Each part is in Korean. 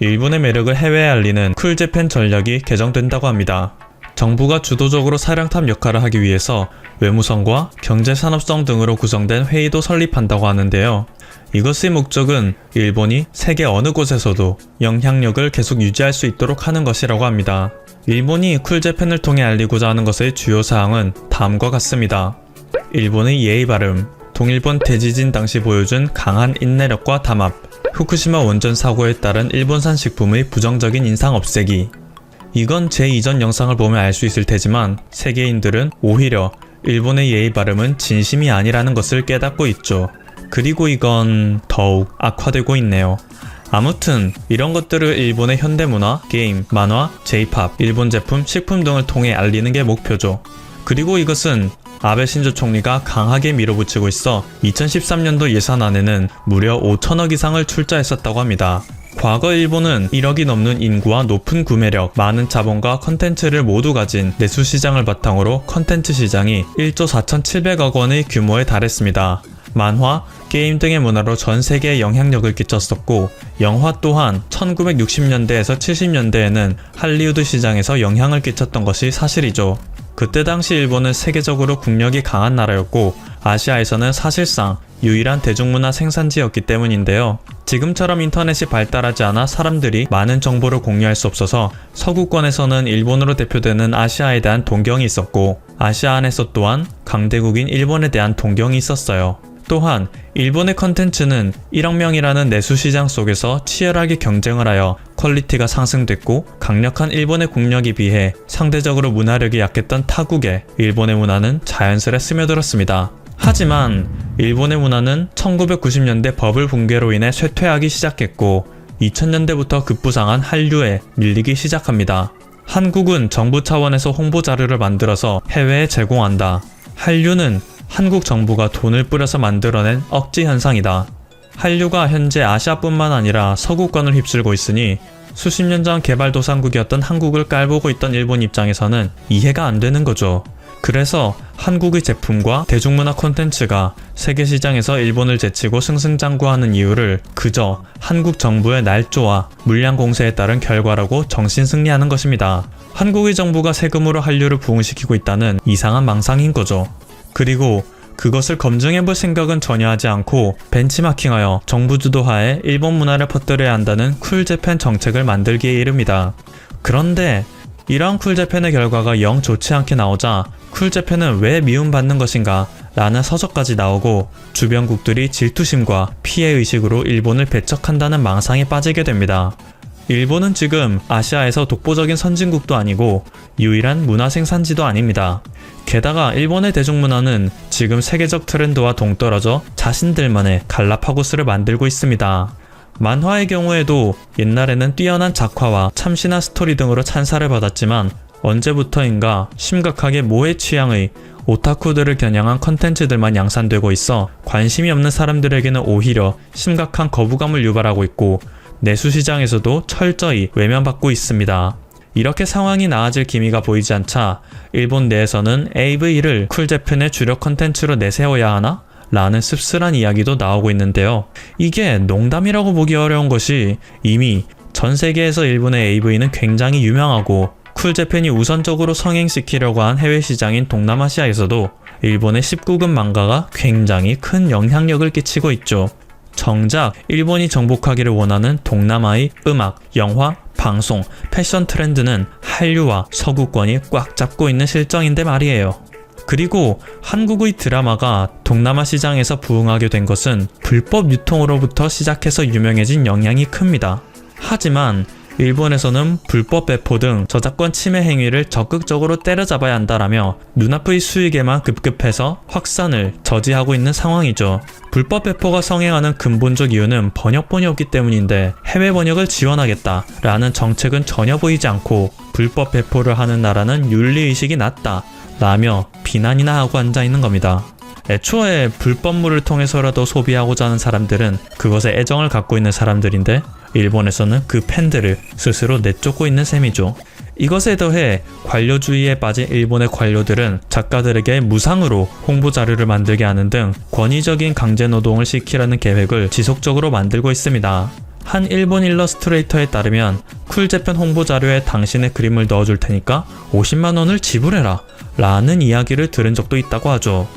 일본의 매력을 해외에 알리는 쿨재팬 전략이 개정된다고 합니다. 정부가 주도적으로 사령탑 역할을 하기 위해서 외무성과 경제산업성 등으로 구성된 회의도 설립한다고 하는데요. 이것의 목적은 일본이 세계 어느 곳에서도 영향력을 계속 유지할 수 있도록 하는 것이라고 합니다. 일본이 쿨재팬을 통해 알리고자 하는 것의 주요 사항은 다음과 같습니다. 일본의 예의 바름, 동일본 대지진 당시 보여준 강한 인내력과 담합, 후쿠시마 원전 사고에 따른 일본산 식품의 부정적인 인상 없애기. 이건 제 이전 영상을 보면 알 수 있을 테지만 세계인들은 오히려 일본의 예의 바름은 진심이 아니라는 것을 깨닫고 있죠. 그리고 이건 더욱 악화되고 있네요. 아무튼 이런 것들을 일본의 현대문화, 게임, 만화, J-POP, 일본 제품, 식품 등을 통해 알리는 게 목표죠. 그리고 이것은 아베 신조 총리가 강하게 밀어붙이고 있어 2013년도 예산안에는 무려 5천억 이상을 출자했었다고 합니다. 과거 일본은 1억이 넘는 인구와 높은 구매력, 많은 자본과 컨텐츠를 모두 가진 내수 시장을 바탕으로 컨텐츠 시장이 1조 4,700억 원의 규모에 달했습니다. 만화, 게임 등의 문화로 전 세계에 영향력을 끼쳤었고 영화 또한 1960년대에서 70년대에는 할리우드 시장에서 영향을 끼쳤던 것이 사실이죠. 그때 당시 일본은 세계적으로 국력이 강한 나라였고 아시아에서는 사실상 유일한 대중문화 생산지였기 때문인데요. 지금처럼 인터넷이 발달하지 않아 사람들이 많은 정보를 공유할 수 없어서 서구권에서는 일본으로 대표되는 아시아에 대한 동경이 있었고 아시아 안에서 또한 강대국인 일본에 대한 동경이 있었어요. 또한 일본의 컨텐츠는 1억 명이라는 내수 시장 속에서 치열하게 경쟁을 하여 퀄리티가 상승됐고 강력한 일본의 국력에 비해 상대적으로 문화력이 약했던 타국에 일본의 문화는 자연스레 스며들었습니다. 하지만 일본의 문화는 1990년대 버블 붕괴로 인해 쇠퇴하기 시작했고 2000년대부터 급부상한 한류에 밀리기 시작합니다. 한국은 정부 차원에서 홍보 자료를 만들어서 해외에 제공한다. 한류는 한국 정부가 돈을 뿌려서 만들어낸 억지 현상이다. 한류가 현재 아시아뿐만 아니라 서구권을 휩쓸고 있으니 수십 년 전 개발도상국이었던 한국을 깔보고 있던 일본 입장에서는 이해가 안 되는 거죠. 그래서 한국의 제품과 대중문화 콘텐츠가 세계 시장에서 일본을 제치고 승승장구하는 이유를 그저 한국 정부의 날조와 물량 공세에 따른 결과라고 정신승리하는 것입니다. 한국의 정부가 세금으로 한류를 부흥시키고 있다는 이상한 망상인 거죠. 그리고 그것을 검증해볼 생각은 전혀 하지 않고 벤치마킹하여 정부 주도하에 일본 문화를 퍼뜨려야 한다는 쿨재팬 정책을 만들기에 이릅니다. 그런데 이러한 쿨재팬의 결과가 영 좋지 않게 나오자 쿨재팬은 왜 미움받는 것인가 라는 서적까지 나오고 주변국들이 질투심과 피해의식으로 일본을 배척한다는 망상에 빠지게 됩니다. 일본은 지금 아시아에서 독보적인 선진국도 아니고 유일한 문화 생산지도 아닙니다. 게다가 일본의 대중문화는 지금 세계적 트렌드와 동떨어져 자신들만의 갈라파고스를 만들고 있습니다. 만화의 경우에도 옛날에는 뛰어난 작화와 참신한 스토리 등으로 찬사를 받았지만 언제부터인가 심각하게 모해 취향의 오타쿠들을 겨냥한 컨텐츠들만 양산되고 있어 관심이 없는 사람들에게는 오히려 심각한 거부감을 유발하고 있고 내수시장에서도 철저히 외면받고 있습니다. 이렇게 상황이 나아질 기미가 보이지 않자 일본 내에서는 AV를 쿨재팬의 주력 컨텐츠로 내세워야 하나? 라는 씁쓸한 이야기도 나오고 있는데요. 이게 농담이라고 보기 어려운 것이 이미 전 세계에서 일본의 AV는 굉장히 유명하고 쿨재팬이 우선적으로 성행시키려고 한 해외 시장인 동남아시아에서도 일본의 19금 망가가 굉장히 큰 영향력을 끼치고 있죠. 정작 일본이 정복하기를 원하는 동남아의 음악, 영화, 방송, 패션 트렌드는 한류와 서구권이 꽉 잡고 있는 실정인데 말이에요. 그리고 한국의 드라마가 동남아 시장에서 부흥하게 된 것은 불법 유통으로부터 시작해서 유명해진 영향이 큽니다. 하지만 일본에서는 불법 배포 등 저작권 침해 행위를 적극적으로 때려잡아야 한다라며 눈앞의 수익에만 급급해서 확산을 저지하고 있는 상황이죠. 불법 배포가 성행하는 근본적 이유는 번역본이 없기 때문인데 해외 번역을 지원하겠다라는 정책은 전혀 보이지 않고 불법 배포를 하는 나라는 윤리의식이 낮다 라며 비난이나 하고 앉아있는 겁니다. 애초에 불법물을 통해서라도 소비하고자 하는 사람들은 그것에 애정을 갖고 있는 사람들인데 일본에서는 그 팬들을 스스로 내쫓고 있는 셈이죠. 이것에 더해 관료주의에 빠진 일본의 관료들은 작가들에게 무상으로 홍보 자료를 만들게 하는 등 권위적인 강제노동을 시키려는 계획을 지속적으로 만들고 있습니다. 한 일본 일러스트레이터에 따르면 쿨재팬 홍보 자료에 당신의 그림을 넣어줄 테니까 50만원을 지불해라 라는 이야기를 들은 적도 있다고 하죠.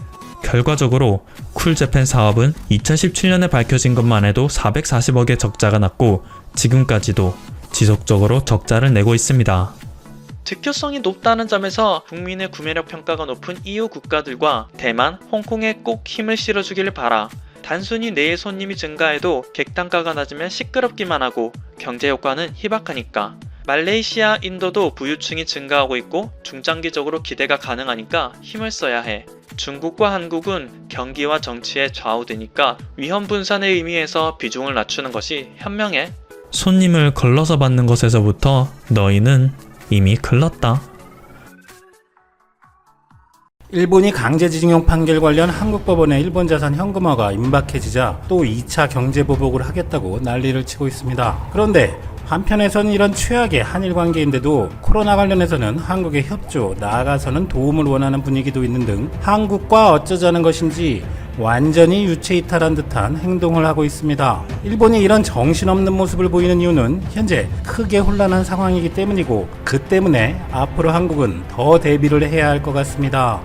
결과적으로 쿨재팬 사업은 2017년에 밝혀진 것만 해도 440억의 적자가 났고 지금까지도 지속적으로 적자를 내고 있습니다. 득효성이 높다는 점에서 국민의 구매력 평가가 높은 EU 국가들과 대만, 홍콩에 꼭 힘을 실어주길 바라. 단순히 내의 손님이 증가해도 객단가가 낮으면 시끄럽기만 하고 경제 효과는 희박하니까. 말레이시아, 인도도 부유층이 증가하고 있고 중장기적으로 기대가 가능하니까 힘을 써야 해. 중국과 한국은 경기와 정치에 좌우되니까 위험 분산의 의미에서 비중을 낮추는 것이 현명해. 손님을 걸러서 받는 것에서부터 너희는 이미 글렀다. 일본이 강제징용 판결 관련 한국 법원의 일본 자산 현금화가 임박해지자 또 2차 경제보복을 하겠다고 난리를 치고 있습니다. 그런데 한편에서는 이런 최악의 한일 관계인데도 코로나 관련해서는 한국의 협조, 나아가서는 도움을 원하는 분위기도 있는 등 한국과 어쩌자는 것인지 완전히 유체이탈한 듯한 행동을 하고 있습니다. 일본이 이런 정신없는 모습을 보이는 이유는 현재 크게 혼란한 상황이기 때문이고 그 때문에 앞으로 한국은 더 대비를 해야 할 것 같습니다.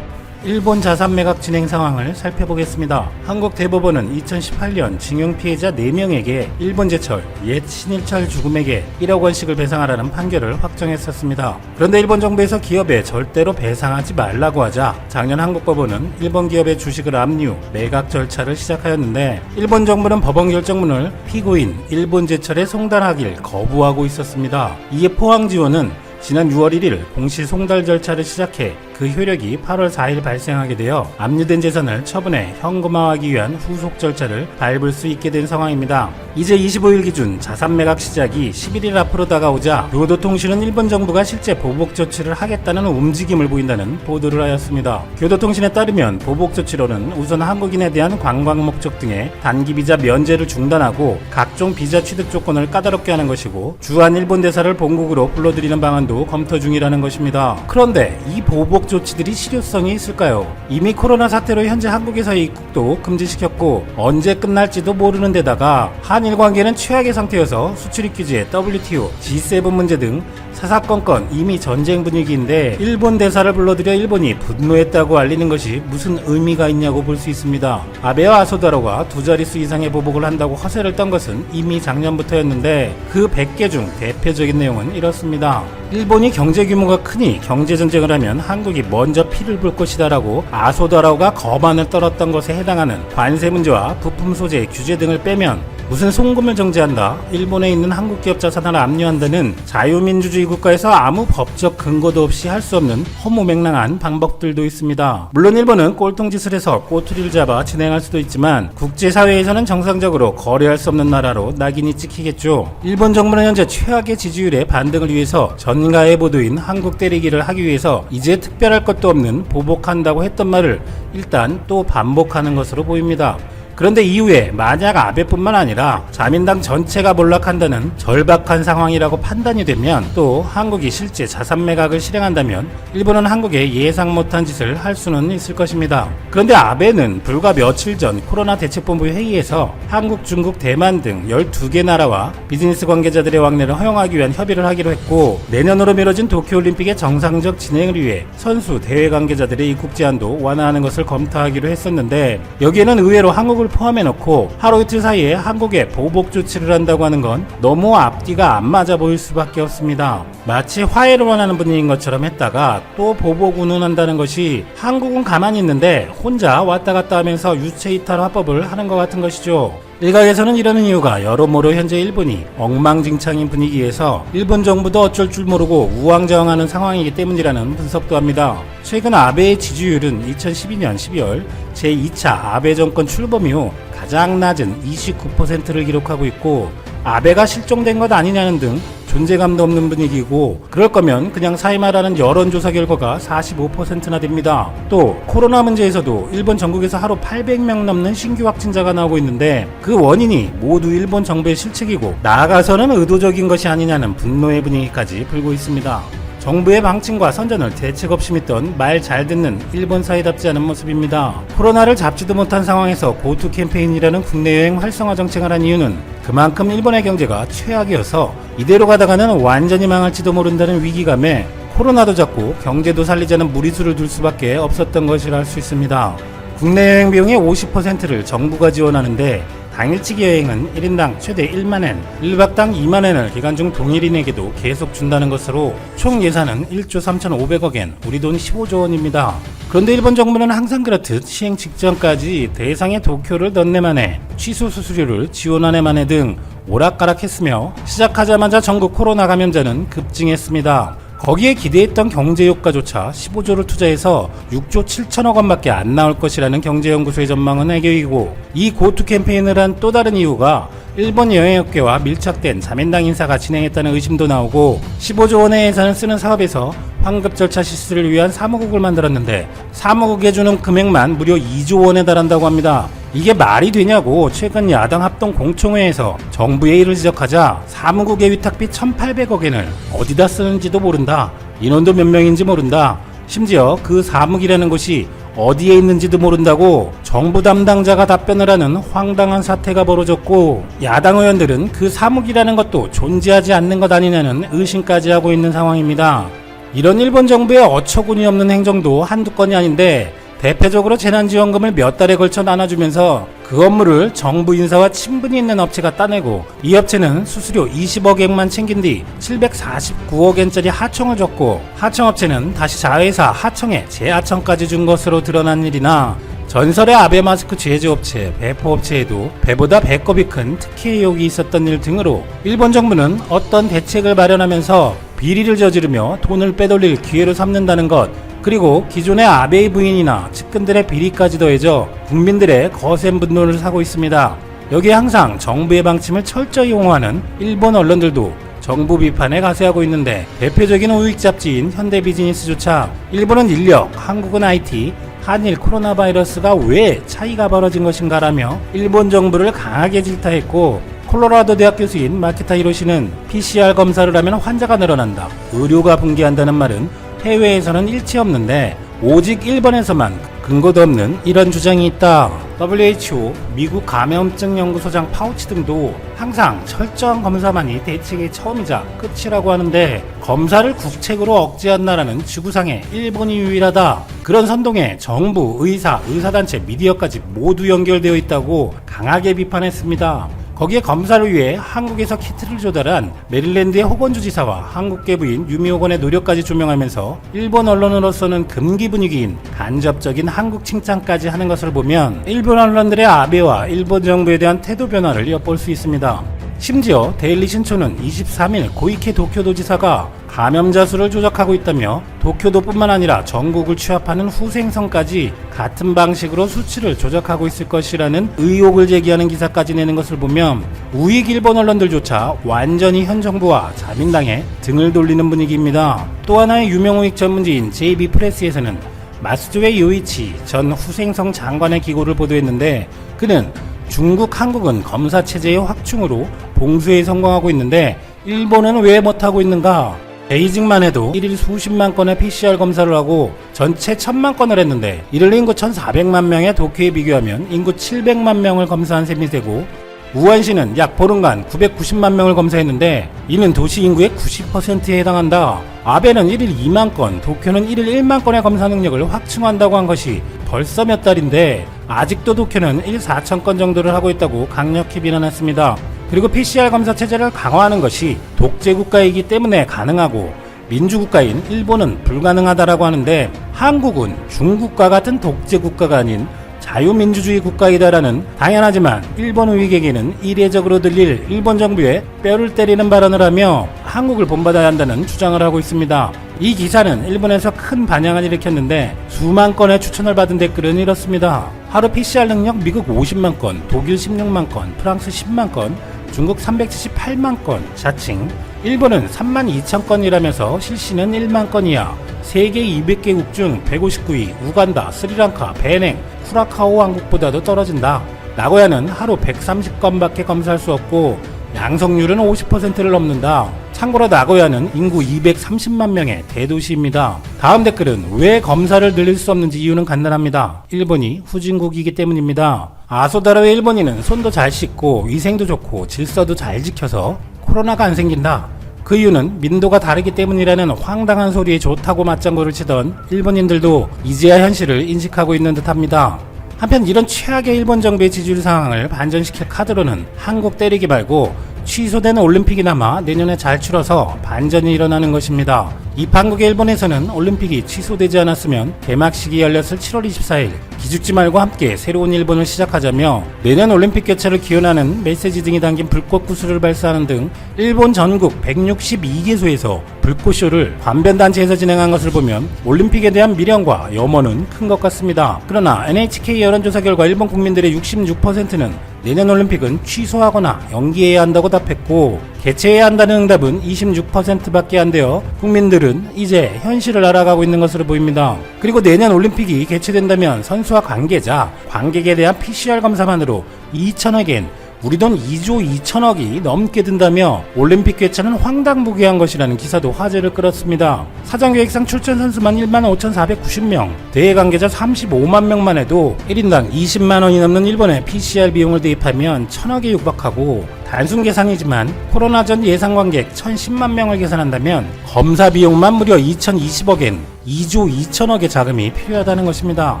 일본 자산 매각 진행 상황을 살펴보겠습니다. 한국 대법원은 2018년 징용 피해자 4명에게 일본제철, 옛 신일철 죽음에게 1억 원씩을 배상하라는 판결을 확정했었습니다. 그런데 일본 정부에서 기업에 절대로 배상하지 말라고 하자 작년 한국 법원은 일본 기업의 주식을 압류, 매각 절차를 시작하였는데 일본 정부는 법원 결정문을 피고인 일본제철에 송달하길 거부하고 있었습니다. 이에 포항지원은 지난 6월 1일 공시 송달 절차를 시작해 그 효력이 8월 4일 발생하게 되어 압류된 재산을 처분해 현금화하기 위한 후속 절차를 밟을 수 있게 된 상황입니다. 이제 25일 기준 자산 매각 시작이 11일 앞으로 다가오자 교도통신은 일본 정부가 실제 보복 조치를 하겠다는 움직임을 보인다는 보도를 하였습니다. 교도통신에 따르면 보복 조치로는 우선 한국인에 대한 관광 목적 등의 단기 비자 면제를 중단하고 각종 비자 취득 조건을 까다롭게 하는 것이고 주한 일본 대사를 본국으로 불러들이는 방안도 검토 중이라는 것입니다. 그런데 이 보복 조치들이 실효성이 있을까요? 이미 코로나 사태로 현재 한국에서의 입국도 금지시켰고 언제 끝날지도 모르는 데다가 한일 관계는 최악의 상태여서 수출입 규제, WTO, G7 문제 등 사사건건 이미 전쟁 분위기인데 일본 대사를 불러들여 일본이 분노했다고 알리는 것이 무슨 의미가 있냐고 볼 수 있습니다. 아베와 아소다로가 두 자릿수 이상의 보복을 한다고 허세를 떤 것은 이미 작년부터였는데 그 100개 중 대표적인 내용은 이렇습니다. 일본이 경제 규모가 크니 경제 전쟁을 하면 한국이 먼저 피를 볼 것이다 라고 아소다로가 거만을 떨었던 것에 해당하는 관세 문제와 부품 소재 규제 등을 빼면 무슨 송금을 정지한다, 일본에 있는 한국 기업 자산을 압류한다는 자유민주주의 국가에서 아무 법적 근거도 없이 할 수 없는 허무맹랑한 방법들도 있습니다. 물론 일본은 꼴통짓을 해서 꼬투리를 잡아 진행할 수도 있지만 국제사회에서는 정상적으로 거래할 수 없는 나라로 낙인이 찍히겠죠. 일본 정부는 현재 최악의 지지율의 반등을 위해서 전가의 보도인 한국 때리기를 하기 위해서 이제 특별할 것도 없는 보복한다고 했던 말을 일단 또 반복하는 것으로 보입니다. 그런데 이후에 만약 아베뿐만 아니라 자민당 전체가 몰락한다는 절박한 상황이라고 판단이 되면 또 한국이 실제 자산 매각을 실행한다면 일본은 한국에 예상 못한 짓을 할 수는 있을 것입니다. 그런데 아베는 불과 며칠 전 코로나 대책본부 회의에서 한국, 중국, 대만 등 12개 나라와 비즈니스 관계자들의 왕래를 허용하기 위한 협의를 하기로 했고 내년으로 미뤄진 도쿄올림픽의 정상적 진행을 위해 선수, 대회 관계자들의 입국 제한도 완화하는 것을 검토하기로 했었는데 여기에는 의외로 한국을 포함해놓고 하루 이틀 사이에 한국에 보복 조치를 한다고 하는 건 너무 앞뒤가 안 맞아 보일 수밖에 없습니다. 마치 화해를 원하는 분위기인 것처럼 했다가 또 보복 운운한다는 것이 한국은 가만히 있는데 혼자 왔다 갔다 하면서 유체이탈 화법을 하는 것 같은 것이죠. 일각에서는 이러는 이유가 여러모로 현재 일본이 엉망진창인 분위기에서 일본 정부도 어쩔 줄 모르고 우왕좌왕하는 상황이기 때문이라는 분석도 합니다. 최근 아베의 지지율은 2012년 12월 제2차 아베 정권 출범 이후 가장 낮은 29%를 기록하고 있고 아베가 실종된 것 아니냐는 등 존재감도 없는 분위기고 그럴 거면 그냥 사임하라는 여론조사 결과가 45%나 됩니다. 또 코로나 문제에서도 일본 전국에서 하루 800명 넘는 신규 확진자가 나오고 있는데 그 원인이 모두 일본 정부의 실책이고 나아가서는 의도적인 것이 아니냐는 분노의 분위기까지 불고 있습니다. 정부의 방침과 선전을 대책 없이 믿던 말 잘 듣는 일본 사회답지 않은 모습입니다. 코로나를 잡지도 못한 상황에서 고투 캠페인이라는 국내 여행 활성화 정책을 한 이유는 그만큼 일본의 경제가 최악이어서 이대로 가다가는 완전히 망할지도 모른다는 위기감에 코로나도 잡고 경제도 살리자는 무리수를 둘 수밖에 없었던 것이라 할 수 있습니다. 국내 여행 비용의 50%를 정부가 지원하는데 당일치기 여행은 1인당 최대 1만엔, 1박당 2만엔을 기간 중 동일인에게도 계속 준다는 것으로 총 예산은 1조 3,500억엔, 우리 돈 15조 원입니다. 그런데 일본 정부는 항상 그렇듯 시행 직전까지 대상의 도쿄를 넌내만에, 취소 수수료를 지원하네만에 등 오락가락했으며 시작하자마자 전국 코로나 감염자는 급증했습니다. 거기에 기대했던 경제 효과조차 15조를 투자해서 6조 7천억 원밖에 안 나올 것이라는 경제연구소의 전망은 애교이고, 이 고투 캠페인을 한 또 다른 이유가 일본 여행업계와 밀착된 자민당 인사가 진행했다는 의심도 나오고, 15조 원의 예산을 쓰는 사업에서 환급 절차 실시를 위한 사무국을 만들었는데 사무국에 주는 금액만 무려 2조 원에 달한다고 합니다. 이게 말이 되냐고 최근 야당 합동 공청회에서 정부의 일을 지적하자 사무국의 위탁비 1,800억엔을 어디다 쓰는지도 모른다, 인원도 몇 명인지 모른다, 심지어 그 사무기라는 곳이 어디에 있는지도 모른다고 정부 담당자가 답변을 하는 황당한 사태가 벌어졌고, 야당 의원들은 그 사무기라는 것도 존재하지 않는 것 아니냐는 의심까지 하고 있는 상황입니다. 이런 일본 정부의 어처구니 없는 행정도 한두 건이 아닌데, 대표적으로 재난지원금을 몇 달에 걸쳐 나눠주면서 그 업무를 정부 인사와 친분이 있는 업체가 따내고, 이 업체는 수수료 20억엔만 챙긴 뒤 749억엔짜리 하청을 줬고, 하청업체는 다시 자회사 하청에 재하청까지 준 것으로 드러난 일이나, 전설의 아베 마스크 제조업체 배포업체에도 배보다 배꼽이 큰 특혜 의혹이 있었던 일 등으로 일본 정부는 어떤 대책을 마련하면서 비리를 저지르며 돈을 빼돌릴 기회로 삼는다는 것, 그리고 기존의 아베의 부인이나 측근들의 비리까지 더해져 국민들의 거센 분노를 사고 있습니다. 여기에 항상 정부의 방침을 철저히 옹호하는 일본 언론들도 정부 비판에 가세하고 있는데, 대표적인 우익 잡지인 현대비즈니스조차 일본은 인력, 한국은 IT, 한일 코로나 바이러스가 왜 차이가 벌어진 것인가라며 일본 정부를 강하게 질타했고, 콜로라도 대학 교수인 마키타 히로시는 PCR 검사를 하면 환자가 늘어난다, 의료가 붕괴한다는 말은 해외에서는 일치 없는데 오직 일본에서만 근거도 없는 이런 주장이 있다. WHO, 미국 감염증 연구소장 파우치 등도 항상 철저한 검사만이 대책의 처음이자 끝이라고 하는데, 검사를 국책으로 억제한 나라는 지구상에 일본이 유일하다. 그런 선동에 정부, 의사, 의사단체, 미디어까지 모두 연결되어 있다고 강하게 비판했습니다. 거기에 검사를 위해 한국에서 키트를 조달한 메릴랜드의 호건주 지사와 한국 계부인 유미호건의 노력까지 조명하면서 일본 언론으로서는 금기 분위기인 간접적인 한국 칭찬까지 하는 것을 보면 일본 언론들의 아베와 일본 정부에 대한 태도 변화를 엿볼 수 있습니다. 심지어 데일리 신초는 23일 고이케 도쿄도지사가 감염자 수를 조작하고 있다며 도쿄도뿐만 아니라 전국을 취합하는 후생성까지 같은 방식으로 수치를 조작하고 있을 것이라는 의혹을 제기하는 기사까지 내는 것을 보면 우익 일본 언론들조차 완전히 현 정부와 자민당에 등을 돌리는 분위기입니다. 또 하나의 유명 우익 전문지인 JB 프레스에서는 마스조에 요이치 전 후생성 장관의 기고를 보도했는데, 그는 중국, 한국은 검사 체제의 확충으로 봉쇄에 성공하고 있는데 일본은 왜 못하고 있는가? 베이징만 해도 1일 수십만 건의 PCR 검사를 하고 전체 1000만 건을 했는데, 이를 인구 1400만 명의 도쿄에 비교하면 인구 700만 명을 검사한 셈이 되고, 우한시는 약 보름간 990만 명을 검사했는데 이는 도시 인구의 90%에 해당한다. 아베는 1일 2만 건, 도쿄는 1일 1만 건의 검사 능력을 확충한다고 한 것이 벌써 몇 달인데 아직도 도쿄는 1 4천 건 정도를 하고 있다고 강력히 비난했습니다. 그리고 PCR 검사 체제를 강화하는 것이 독재국가이기 때문에 가능하고 민주국가인 일본은 불가능하다라고 하는데, 한국은 중국과 같은 독재국가가 아닌 자유민주주의 국가이다라는 당연하지만 일본 우익에게는 이례적으로 들릴 일본 정부의 뼈를 때리는 발언을 하며 한국을 본받아야 한다는 주장을 하고 있습니다. 이 기사는 일본에서 큰 반향을 일으켰는데 수만 건의 추천을 받은 댓글은 이렇습니다. 하루 PCR 능력 미국 50만 건, 독일 16만 건, 프랑스 10만 건, 중국 378만 건, 자칭 일본은 3만 2천 건이라면서 실시는 1만 건이야. 세계 200개국 중 159위, 우간다, 스리랑카, 베냉, 쿠라카오 왕국보다도 떨어진다. 나고야는 하루 130건밖에 검사할 수 없고 양성률은 50%를 넘는다. 참고로 나고야는 인구 230만 명의 대도시입니다. 다음 댓글은 왜 검사를 늘릴 수 없는지 이유는 간단합니다. 일본이 후진국이기 때문입니다. 아소다라의 일본인은 손도 잘 씻고 위생도 좋고 질서도 잘 지켜서 코로나가 안 생긴다. 그 이유는 민도가 다르기 때문이라는 황당한 소리에 좋다고 맞장구를 치던 일본인들도 이제야 현실을 인식하고 있는 듯합니다. 한편 이런 최악의 일본 정부의 지지율 상황을 반전시킬 카드로는 한국 때리기 말고 취소되는 올림픽이나마 내년에 잘 치러서 반전이 일어나는 것입니다. 이 판국의 일본에서는 올림픽이 취소되지 않았으면 개막식이 열렸을 7월 24일 기죽지 말고 함께 새로운 일본을 시작하자며 내년 올림픽 개최를 기원하는 메시지 등이 담긴 불꽃 구슬을 발사하는 등 일본 전국 162개소에서 불꽃쇼를 관변단체에서 진행한 것을 보면 올림픽에 대한 미련과 염원은 큰 것 같습니다. 그러나 NHK 여론조사 결과 일본 국민들의 66%는 내년 올림픽은 취소하거나 연기해야 한다고 답했고 개최해야 한다는 응답은 26%밖에 안 되어 국민들은 이제 현실을 알아가고 있는 것으로 보입니다. 그리고 내년 올림픽이 개최된다면 선수와 관계자, 관객에 대한 PCR 검사만으로 2천억엔 우리 돈 2조 2천억이 넘게 든다며 올림픽 개최는 황당무계한 것이라는 기사도 화제를 끌었습니다. 사전계획상 출전 선수만 15,490명, 대회 관계자 35만 명만 해도 1인당 20만 원이 넘는 일본의 PCR 비용을 대입하면 천억에 육박하고 단순 계산이지만 코로나 전 예상 관객 1,010만 명을 계산한다면 검사 비용만 무려 2,020억엔 2조 2천억의 자금이 필요하다는 것입니다.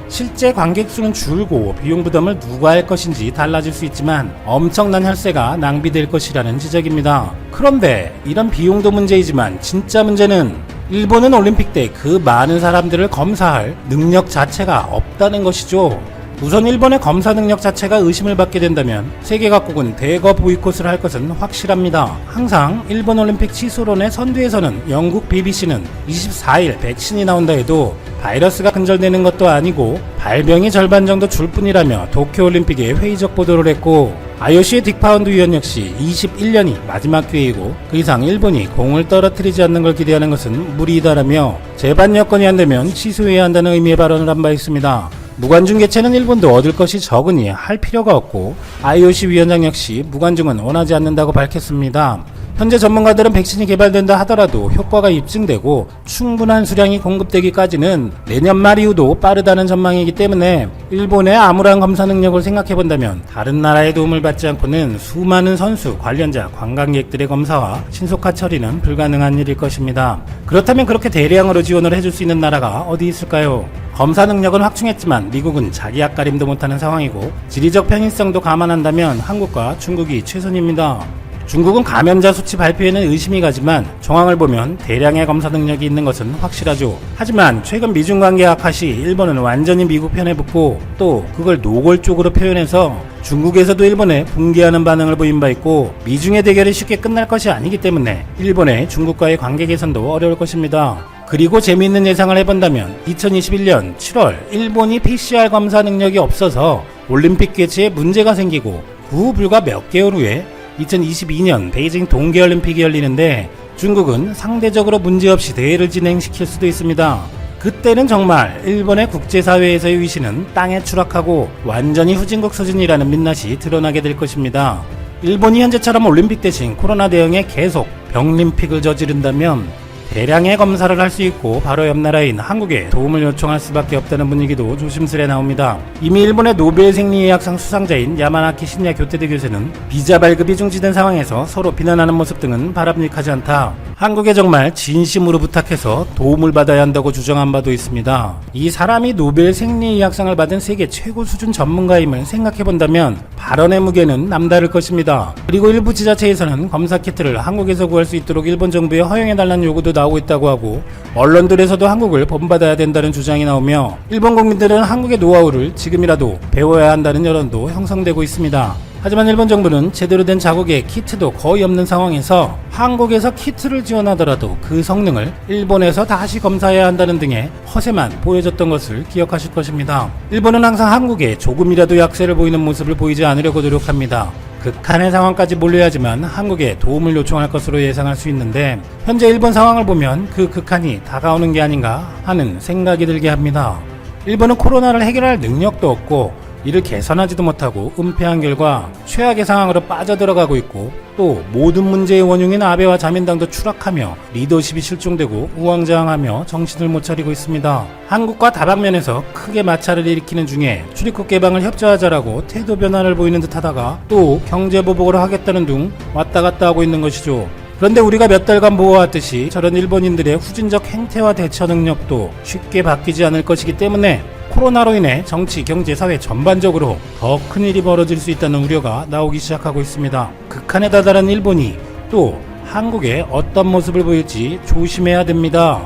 실제 관객 수는 줄고 비용 부담을 누가 할 것인지 달라질 수 있지만 엄청난 혈세가 낭비될 것이라는 지적입니다. 그런데 이런 비용도 문제이지만 진짜 문제는 일본은 올림픽 때 그 많은 사람들을 검사할 능력 자체가 없다는 것이죠. 우선 일본의 검사 능력 자체가 의심을 받게 된다면 세계 각국은 대거 보이콧을 할 것은 확실합니다. 항상 일본 올림픽 취소론의 선두에서는 영국 BBC는 24일 백신이 나온다 해도 바이러스가 근절되는 것도 아니고 발병이 절반 정도 줄 뿐이라며 도쿄올림픽에 회의적 보도를 했고 IOC의 딕파운드 위원 역시 21년이 마지막 기회이고 그 이상 일본이 공을 떨어뜨리지 않는 걸 기대하는 것은 무리이다라며 재반 여건이 안 되면 취소해야 한다는 의미의 발언을 한 바 있습니다. 무관중 개최는 일본도 얻을 것이 적으니 할 필요가 없고 IOC 위원장 역시 무관중은 원하지 않는다고 밝혔습니다. 현재 전문가들은 백신이 개발된다 하더라도 효과가 입증되고 충분한 수량이 공급되기까지는 내년 말 이후도 빠르다는 전망이기 때문에 일본의 암울한 검사 능력을 생각해본다면 다른 나라의 도움을 받지 않고는 수많은 선수, 관련자, 관광객들의 검사와 신속한 처리는 불가능한 일일 것입니다. 그렇다면 그렇게 대량으로 지원을 해줄 수 있는 나라가 어디 있을까요? 검사 능력은 확충했지만 미국은 자기 앞가림도 못하는 상황이고 지리적 편의성도 감안한다면 한국과 중국이 최선입니다. 중국은 감염자 수치 발표에는 의심이 가지만 정황을 보면 대량의 검사 능력이 있는 것은 확실하죠. 하지만 최근 미중 관계 악화 시 일본은 완전히 미국 편에 붙고 또 그걸 노골적으로 표현해서 중국에서도 일본에 붕괴하는 반응을 보인 바 있고 미중의 대결이 쉽게 끝날 것이 아니기 때문에 일본의 중국과의 관계 개선도 어려울 것입니다. 그리고 재미있는 예상을 해본다면 2021년 7월 일본이 PCR 검사 능력이 없어서 올림픽 개최에 문제가 생기고 그 후 불과 몇 개월 후에 2022년 베이징 동계올림픽이 열리는데 중국은 상대적으로 문제없이 대회를 진행시킬 수도 있습니다. 그때는 정말 일본의 국제사회에서의 위신은 땅에 추락하고 완전히 후진국 수준이라는 민낯이 드러나게 될 것입니다. 일본이 현재처럼 올림픽 대신 코로나 대응에 계속 병림픽을 저지른다면 대량의 검사를 할 수 있고 바로 옆 나라인 한국에 도움을 요청할 수밖에 없다는 분위기도 조심스레 나옵니다. 이미 일본의 노벨 생리의학상 수상자인 야마나키 신야 교태대 교수는 비자 발급이 중지된 상황에서 서로 비난하는 모습 등은 바람직하지 않다. 한국에 정말 진심으로 부탁해서 도움을 받아야 한다고 주장한 바도 있습니다. 이 사람이 노벨 생리의학상을 받은 세계 최고 수준 전문가임을 생각해본다면 발언의 무게는 남다를 것입니다. 그리고 일부 지자체에서는 검사 키트를 한국에서 구할 수 있도록 일본 정부에 허용해달라는 요구도 나오고 있다고 하고 언론들에서도 한국을 본받아야 된다는 주장이 나오며 일본 국민들은 한국의 노하우를 지금이라도 배워야 한다는 여론도 형성되고 있습니다. 하지만 일본 정부는 제대로 된 자국의 키트도 거의 없는 상황에서 한국에서 키트를 지원하더라도 그 성능을 일본에서 다시 검사해야 한다는 등의 허세만 보여줬던 것을 기억하실 것입니다. 일본은 항상 한국에 조금이라도 약세를 보이는 모습을 보이지 않으려고 노력합니다. 극한의 상황까지 몰려야지만 한국에 도움을 요청할 것으로 예상할 수 있는데 현재 일본 상황을 보면 그 극한이 다가오는 게 아닌가 하는 생각이 들게 합니다. 일본은 코로나를 해결할 능력도 없고 이를 개선하지도 못하고 은폐한 결과 최악의 상황으로 빠져들어가고 있고, 또 모든 문제의 원흉인 아베와 자민당도 추락하며 리더십이 실종되고 우왕좌왕하며 정신을 못 차리고 있습니다. 한국과 다방면에서 크게 마찰을 일으키는 중에 출입국 개방을 협조하자라고 태도 변화를 보이는 듯 하다가 또 경제 보복을 하겠다는 둥 왔다 갔다 하고 있는 것이죠. 그런데 우리가 몇 달간 보아왔듯이 저런 일본인들의 후진적 행태와 대처 능력도 쉽게 바뀌지 않을 것이기 때문에 코로나로 인해 정치, 경제, 사회 전반적으로 더 큰 일이 벌어질 수 있다는 우려가 나오기 시작하고 있습니다. 극한에 다다른 일본이 또 한국에 어떤 모습을 보일지 조심해야 됩니다.